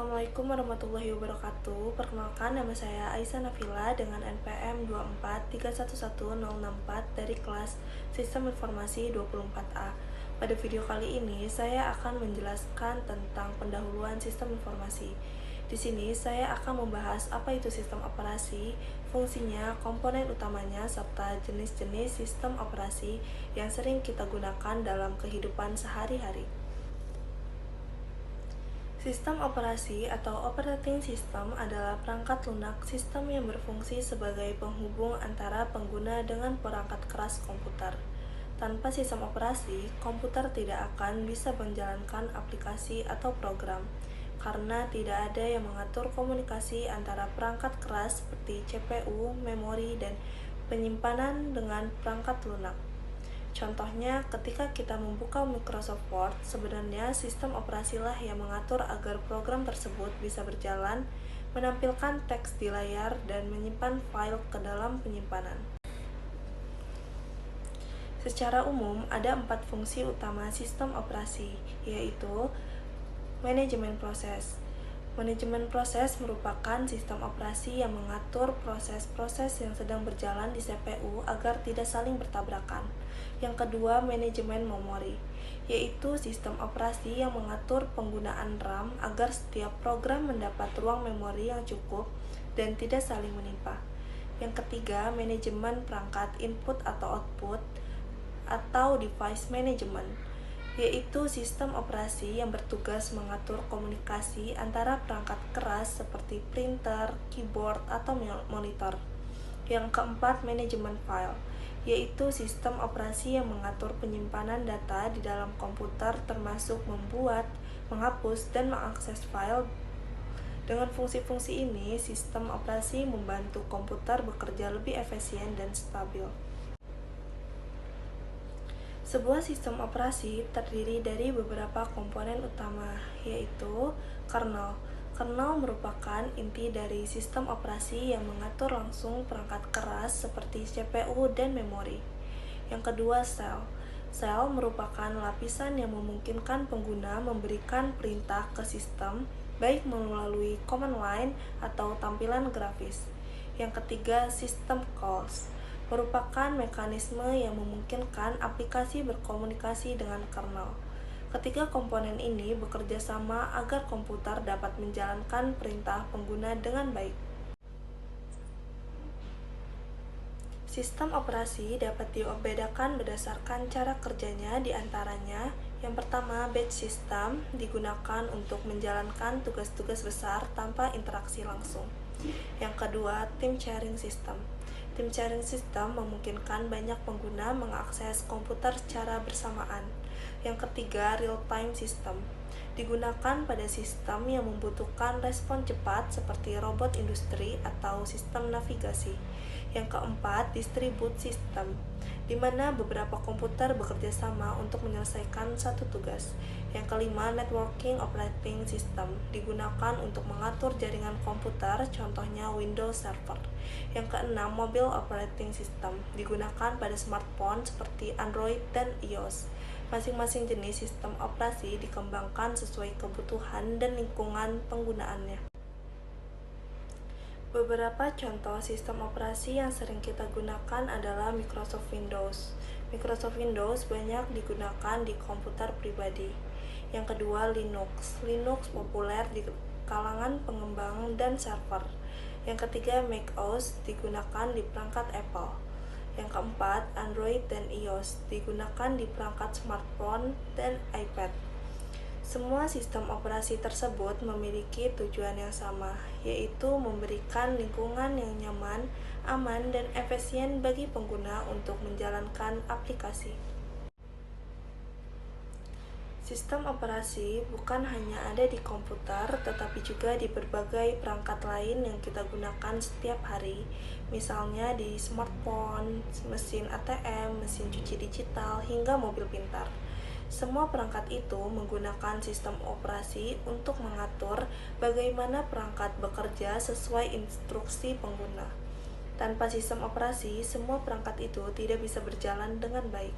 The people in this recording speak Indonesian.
Assalamualaikum warahmatullahi wabarakatuh. Perkenalkan, nama saya Aisyah Nafila dengan NPM 243111064 dari kelas Sistem Informasi 24A. Pada video kali ini, saya akan menjelaskan tentang pendahuluan sistem informasi. Di sini, saya akan membahas apa itu sistem operasi, fungsinya, komponen utamanya, serta jenis-jenis sistem operasi yang sering kita gunakan dalam kehidupan sehari-hari. Sistem operasi atau operating system adalah perangkat lunak sistem yang berfungsi sebagai penghubung antara pengguna dengan perangkat keras komputer. Tanpa sistem operasi, komputer tidak akan bisa menjalankan aplikasi atau program, karena tidak ada yang mengatur komunikasi antara perangkat keras seperti CPU, memori, dan penyimpanan dengan perangkat lunak. Contohnya, ketika kita membuka Microsoft Word, sebenarnya sistem operasilah yang mengatur agar program tersebut bisa berjalan, menampilkan teks di layar, dan menyimpan file ke dalam penyimpanan. Secara umum, ada 4 fungsi utama sistem operasi, yaitu manajemen proses. Manajemen proses merupakan sistem operasi yang mengatur proses-proses yang sedang berjalan di CPU agar tidak saling bertabrakan. Yang kedua, manajemen memori, yaitu sistem operasi yang mengatur penggunaan RAM agar setiap program mendapat ruang memori yang cukup dan tidak saling menimpa. Yang ketiga, manajemen perangkat input atau output atau device management, yaitu sistem operasi yang bertugas mengatur komunikasi antara perangkat keras seperti printer, keyboard, atau monitor. Yang keempat, manajemen file, yaitu sistem operasi yang mengatur penyimpanan data di dalam komputer termasuk membuat, menghapus, dan mengakses file. Dengan fungsi-fungsi ini, sistem operasi membantu komputer bekerja lebih efisien dan stabil. Sebuah sistem operasi terdiri dari beberapa komponen utama, yaitu kernel. Kernel merupakan inti dari sistem operasi yang mengatur langsung perangkat keras seperti CPU dan memori. Yang kedua, sel. Sel merupakan lapisan yang memungkinkan pengguna memberikan perintah ke sistem, baik melalui command line atau tampilan grafis. Yang ketiga, system calls merupakan mekanisme yang memungkinkan aplikasi berkomunikasi dengan kernel. Ketiga komponen ini bekerja sama agar komputer dapat menjalankan perintah pengguna dengan baik. Sistem operasi dapat dibedakan berdasarkan cara kerjanya, di antaranya yang pertama, batch system digunakan untuk menjalankan tugas-tugas besar tanpa interaksi langsung. Yang kedua, team sharing system. Team sharing system memungkinkan banyak pengguna mengakses komputer secara bersamaan. Yang ketiga, real-time system digunakan pada sistem yang membutuhkan respon cepat seperti robot industri atau sistem navigasi. Yang keempat, distribute system, di mana beberapa komputer bekerja sama untuk menyelesaikan satu tugas. Yang kelima, networking operating system digunakan untuk mengatur jaringan komputer, contohnya Windows Server. Yang keenam, mobile operating system digunakan pada smartphone seperti Android dan iOS. Masing-masing jenis sistem operasi dikembangkan sesuai kebutuhan dan lingkungan penggunaannya. Beberapa contoh sistem operasi yang sering kita gunakan adalah Microsoft Windows. Microsoft Windows banyak digunakan di komputer pribadi. Yang kedua, Linux. Linux populer di kalangan pengembang dan server. Yang ketiga, macOS digunakan di perangkat Apple. Yang keempat, Android dan iOS digunakan di perangkat smartphone dan iPad. Semua sistem operasi tersebut memiliki tujuan yang sama, yaitu memberikan lingkungan yang nyaman, aman, dan efisien bagi pengguna untuk menjalankan aplikasi. Sistem operasi bukan hanya ada di komputer, tetapi juga di berbagai perangkat lain yang kita gunakan setiap hari, misalnya di smartphone, mesin ATM, mesin cuci digital, hingga mobil pintar. Semua perangkat itu menggunakan sistem operasi untuk mengatur bagaimana perangkat bekerja sesuai instruksi pengguna. Tanpa sistem operasi, semua perangkat itu tidak bisa berjalan dengan baik.